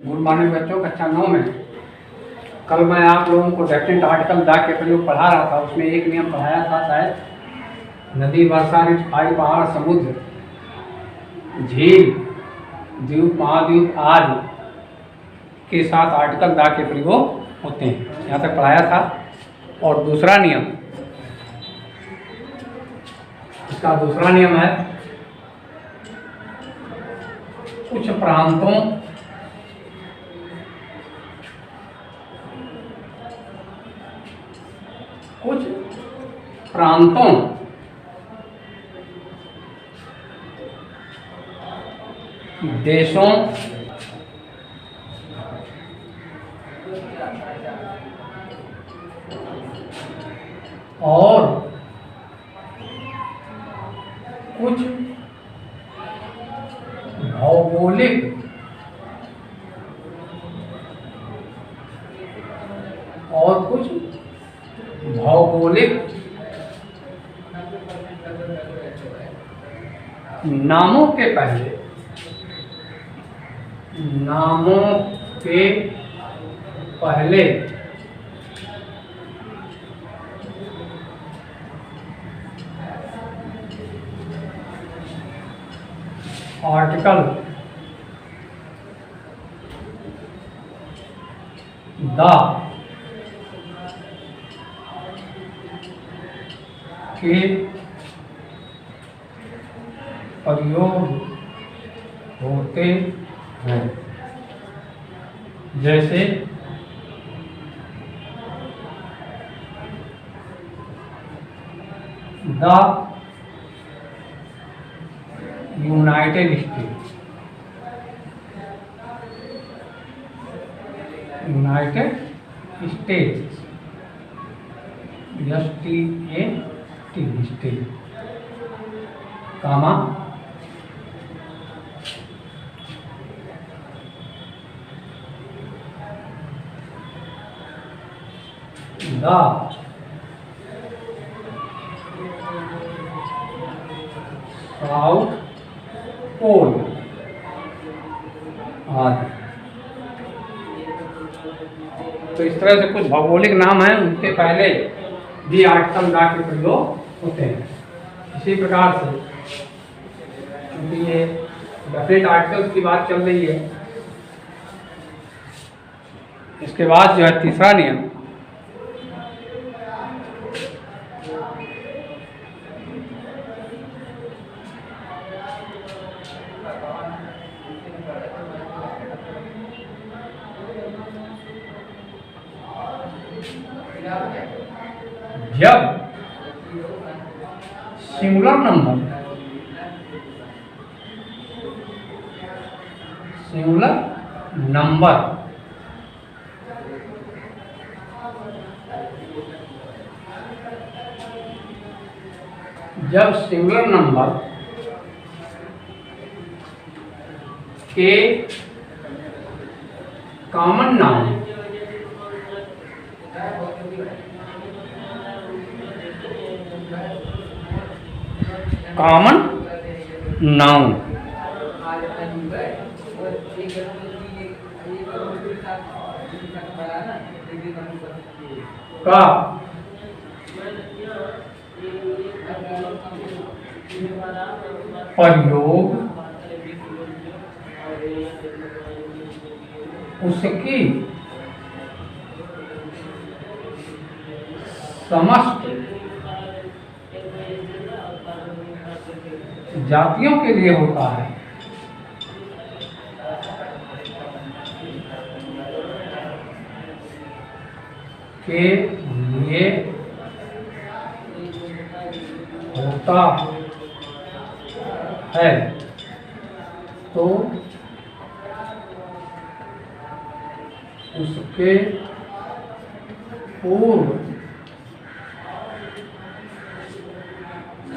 Good morning बच्चों, कक्षा 9 में कल मैं आप लोगों को डेफिनेट आर्टिकल दा के प्रयोग पढ़ा रहा था। उसमें एक नियम पढ़ाया था शायद, नदी, वर्षा, ऋतु, खाई, पहाड़, समुद्र, झील, द्वीप, महाद्वीप आदि के साथ आर्टिकल दा के प्रयोग होते हैं। यहाँ तक पढ़ाया था। और दूसरा नियम, इसका दूसरा नियम है कुछ प्रांतों देशों और कुछ भौगोलिक नामों के पहले आर्टिकल द के प्रयोग होते हैं। जैसे the United States, state, comma the South Pole आदि। तो इस तरह से कुछ भौगोलिक नाम हैं, उनके पहले भी आर्टिकल दा के प्रयोग होते हैं। इसी प्रकार से क्योंकि ये डेफिनेट आर्टिकल्स की बात चल रही है, इसके बाद जो है तीसरा नियम, जब सिंगुलर नंबर के कॉमन नाउन का प्रयोग उसकी समस्त जातियों के लिए होता है। के लिए होता है, तो उसके पूर्व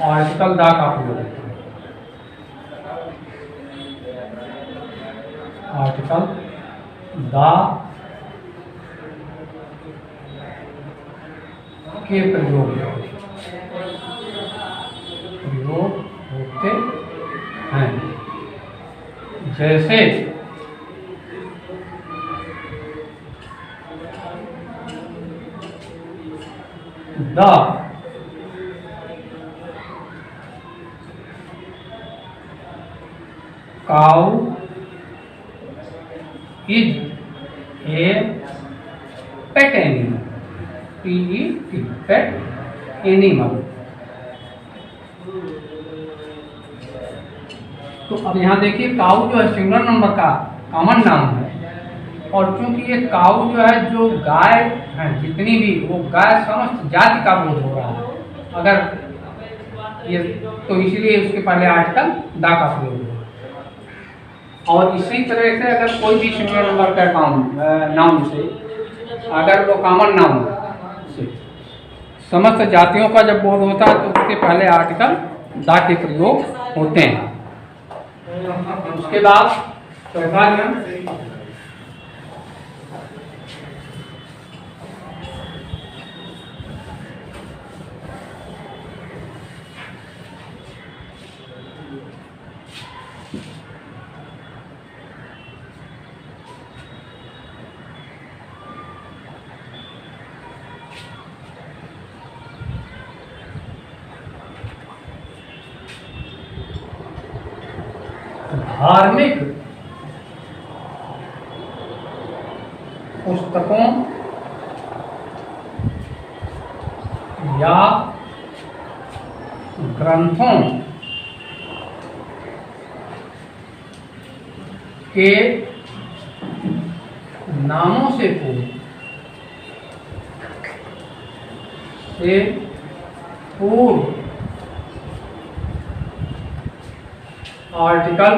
आर्टिकल दा का प्रयोग होता है। आर्टिकल दा के प्रयोग होते हैं। जैसे the cow is a pet animal, PET, pet animal. तो अब यहाँ देखिए काऊ जो है सिंगुलर नंबर का कॉमन नाउन है, और चूंकि ये काऊ जो है जो गाय है जितनी भी, वो गाय समस्त जाति का बोध हो रहा है अगर ये, तो इसीलिए उसके पहले आर्टिकल दा का प्रयोग हुआ। और इसी तरह से अगर कोई भी सिंगुलर नंबर का नाउन से अगर वो कॉमन नाउन से समस्त जातियों का जब बोध होता है तो उसके पहले आर्टिकल दा के प्रयोग होते हैं। उसके बाद चौथा नियम, धार्मिक पुस्तकों या ग्रंथों के नामों से पूर्व आर्टिकल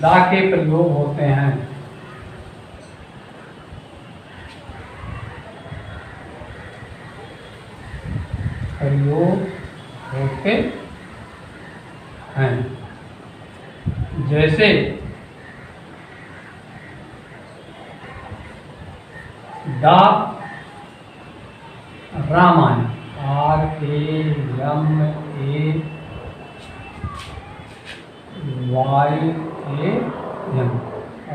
दा के प्रयोग होते हैं। जैसे the Ramayan, RAMAYAN,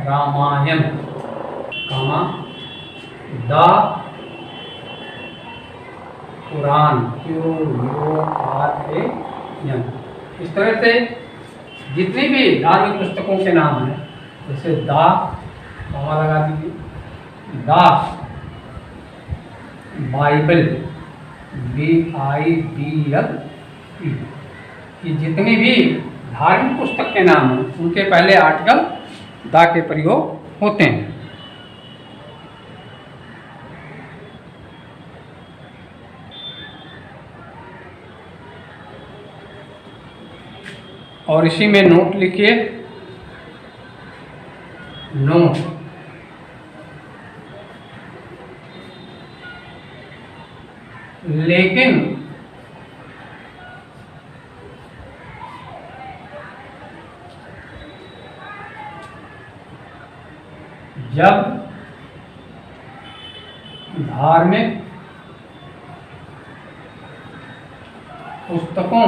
Ramayan, the Quran, QURAN। इस तरह से जितनी भी धार्मिक पुस्तकों के नाम हैं, जैसे द, कॉमा लगा दीजिए, द बाइबल, BIBL, ये जितनी भी धार्मिक पुस्तक के नाम हैं उनके पहले आर्टिकल दा के प्रयोग होते हैं। और इसी में नोट लिखिए, नोट, लेकिन जब धार्मिक पुस्तकों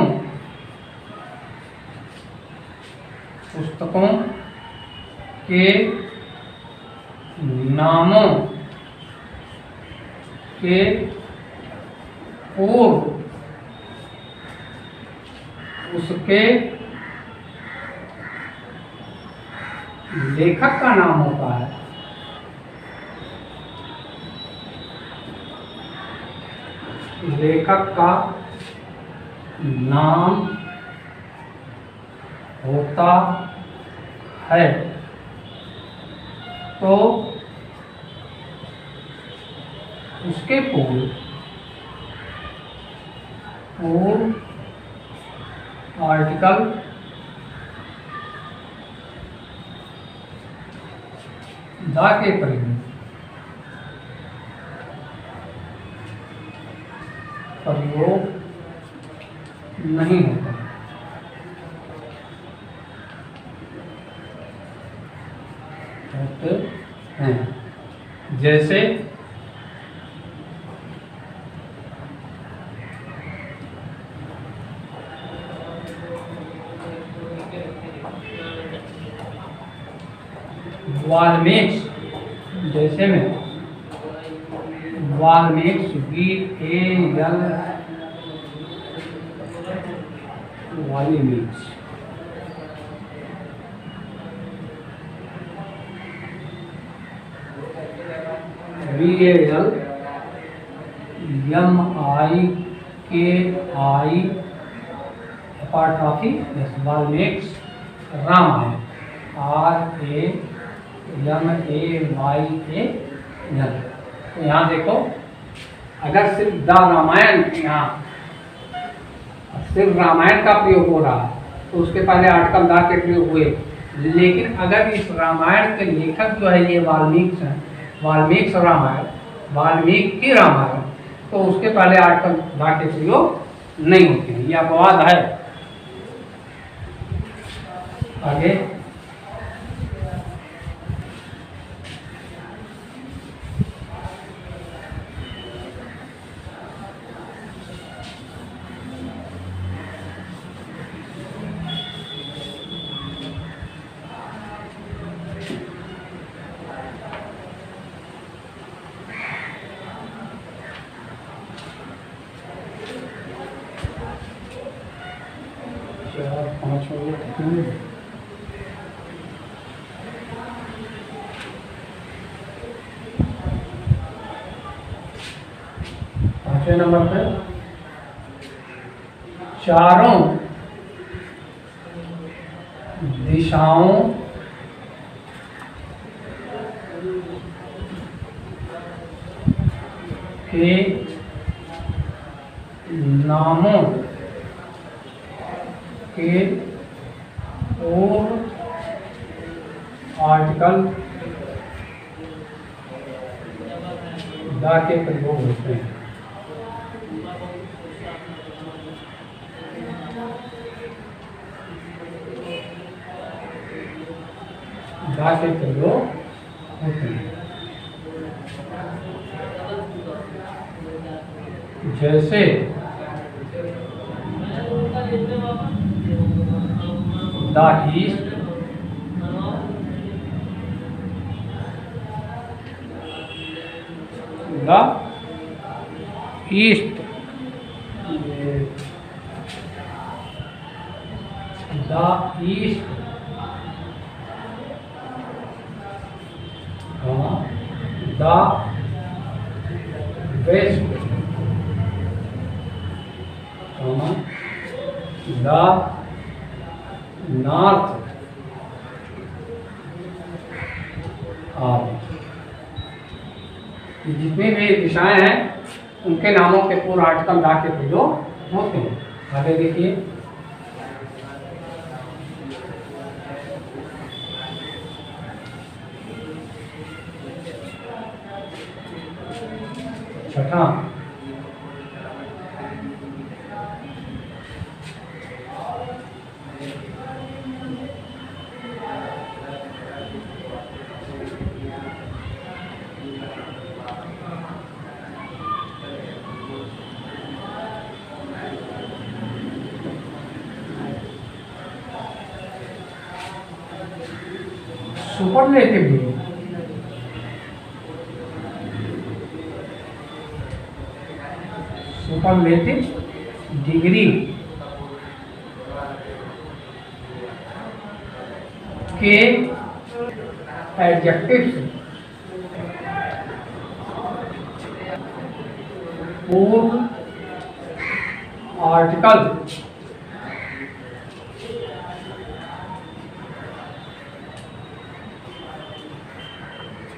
के नामों के पूर्व उसके लेखक का नाम होता है, लेखक का नाम होता है, तो उसके पूर्व आर्टिकल दा के प्रयोग नहीं होता। होते हैं, जैसे वाल्मीकि, जैसे में Valmiki VAL Valmiki, VAL MIKI अपाट्रॉफी, Valmiki Ramayan RAMAYAN। तो यहाँ देखो, अगर सिर्फ द रामायण, यहाँ सिर्फ रामायण का प्रयोग हो रहा है तो उसके पहले आर्टिकल द के प्रयोग हुए, लेकिन अगर इस रामायण के लेखक जो है ये वाल्मीकि हैं, वाल्मीकि रामायण, वाल्मीकि रामायण, तो उसके पहले आर्टिकल द के प्रयोग नहीं होते हैं। यह अपवाद है। आगे पांचवें नंबर पे चारों दिशाओं के नामों के पूर्व आर्टिकल द के प्रयोग होते हैं। द के प्रयोग होते हैं, जैसे the east, the east, the east, the west, the north, जितनी भी दिशाएं हैं उनके नामों के पूर्व आर्टिकल द के प्रयोग होते हैं। आगे देखिए, छठा सुपरलेटिव डिग्री, सुपरलेटिव डिग्री के एडजेक्टिव्स पूर्व आर्टिकल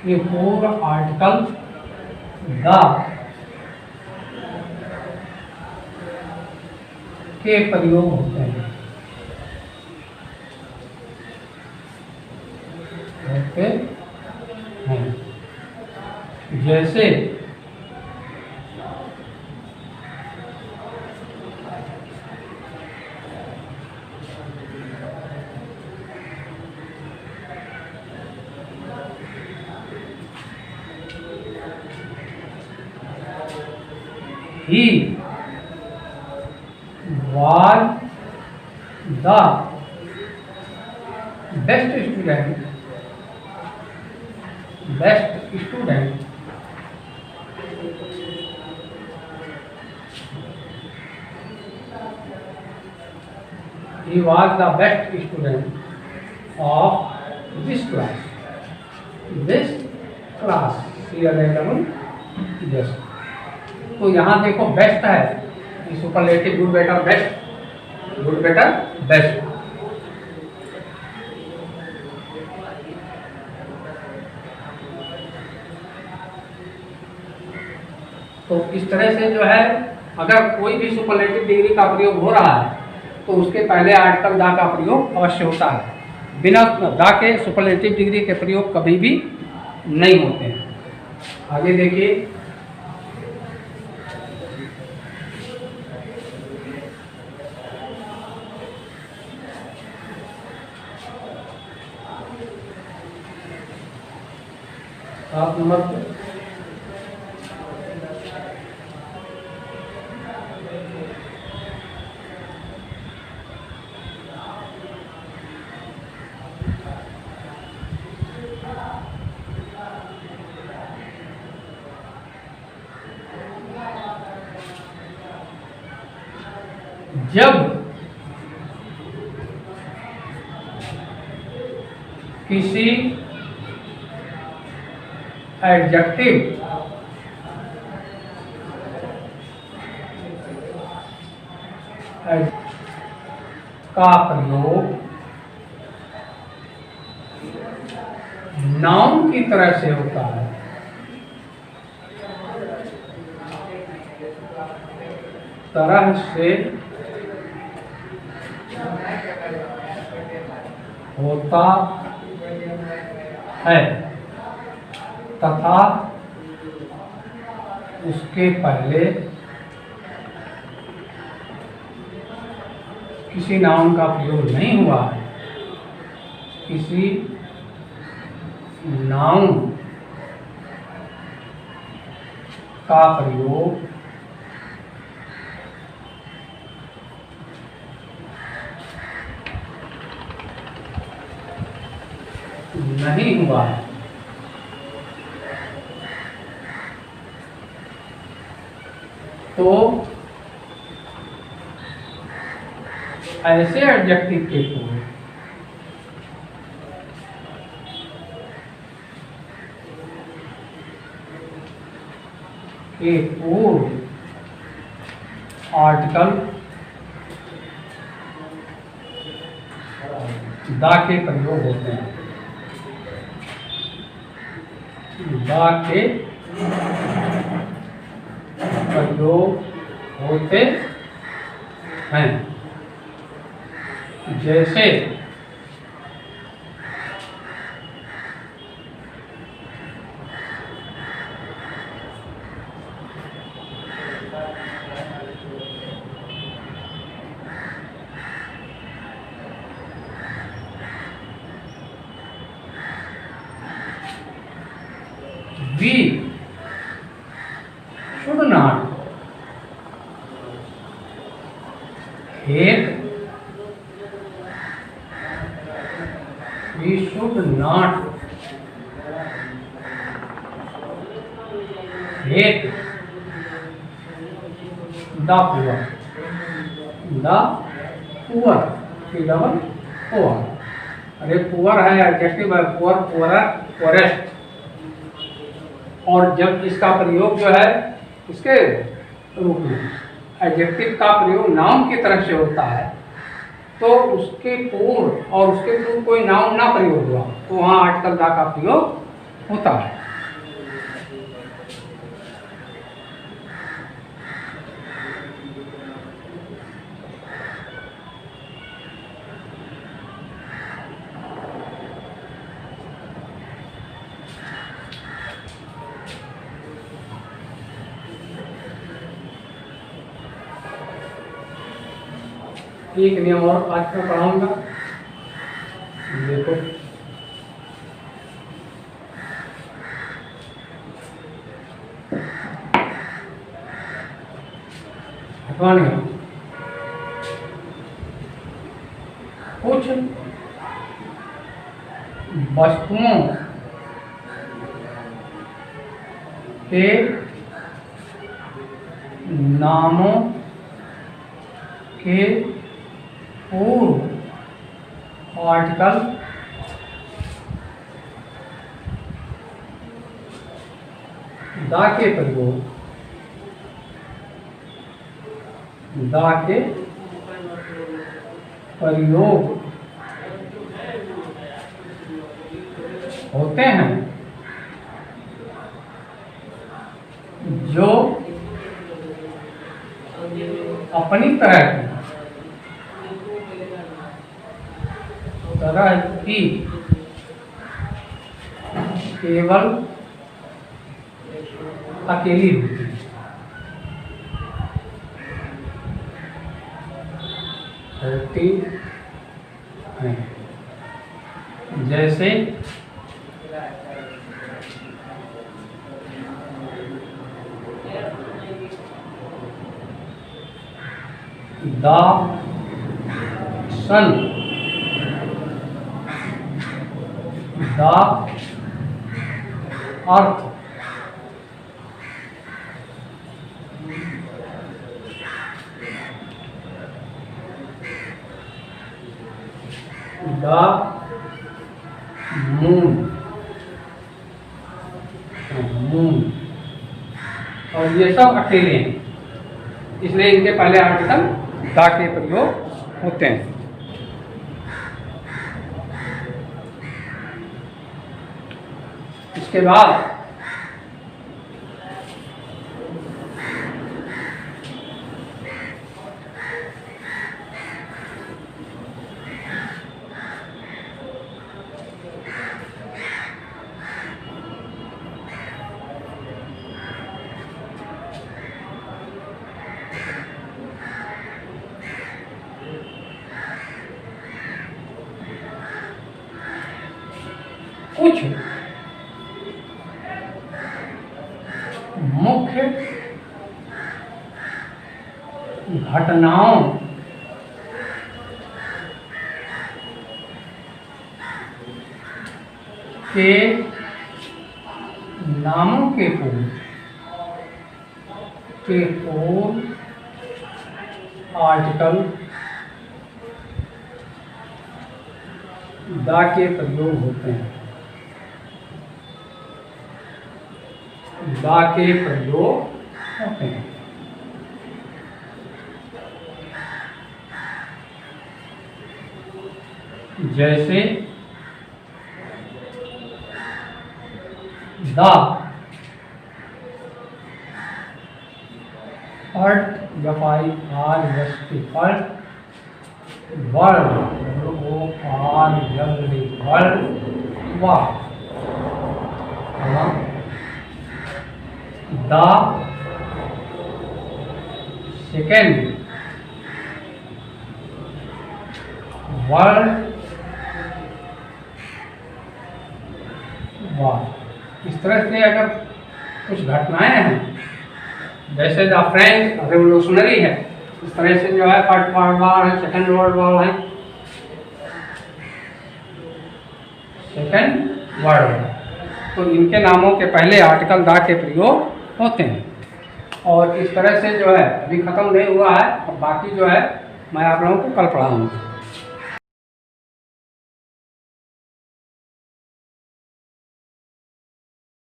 के पूर्व आर्टिकल द के प्रयोग होते हैं। ओके, जैसे he was the best student best student, he was the best student of this class. This class, yes. तो यहाँ देखो बेस्ट है, superlative good better best, good better best. तो इस तरह से जो है अगर कोई भी सुपरलेटिव डिग्री का प्रयोग हो रहा है तो उसके पहले आर्टिकल द का प्रयोग अवश्य होता है। बिना द के सुपरलेटिव डिग्री के प्रयोग कभी भी नहीं होते हैं। आगे देखिए, सात नंबर पे जब किसी एडजेक्टिव का प्रयोग नाउन की तरह से होता है, तरह से होता है तथा उसके पहले किसी नाउन का प्रयोग नहीं हुआ है, किसी नाउन का प्रयोग नहीं हुआ है, तो ऐसे एडजेक्टिव के पूर्व आर्टिकल द के प्रयोग होते हैं, द के प्रयोग होते हैं। जैसे we should not hate, we should not hate the poor, the poor की डबल poor, अरे पुअर है एडजेक्टिव है, पुअर पुअर पुअरेस्ट, और जब इसका प्रयोग जो है इसके रूप में एडजेक्टिव का प्रयोग नाउन की तरफ से होता है तो उसके पूर्व और उसके पूर्व कोई नाउन ना प्रयोग हुआ तो वहाँ आर्टिकल द का प्रयोग होता है। एक नियम और आज मैं पढ़ाऊंगा, देखो हटवाने कुछ वस्तुओं के नामों के पूर्व आर्टिकल दा के प्रयोग होते हैं जो अपनी तरह की केवल अकेली होती है। जैसे the sun, the earth, the moon, और ये सब अकेले हैं, इसलिए इनके पहले आर्टिकल दा के प्रयोग होते हैं। इसके बाद कुछ मुख्य घटनाओं के नामों के पूर्व आर्टिकल दा के प्रयोग होते हैं। दा के प्रयोग होते हैं। जैसे the earth, world, the second world war. इस तरह से अगर कुछ घटनाएं हैं, जैसे द फ्रेंच रेवोल्यूशनरी है, इस तरह से जो है फर्स्ट वर्ल्ड वार है, सेकेंड वर्ल्ड वार है, सेकेंड वर्ल्ड वार, तो इनके नामों के पहले आर्टिकल दा के प्रयोग होते हैं। और इस तरह से जो है अभी ख़त्म नहीं हुआ है, और बाकी जो है मैं आप लोगों को कल पढ़ाऊँगा।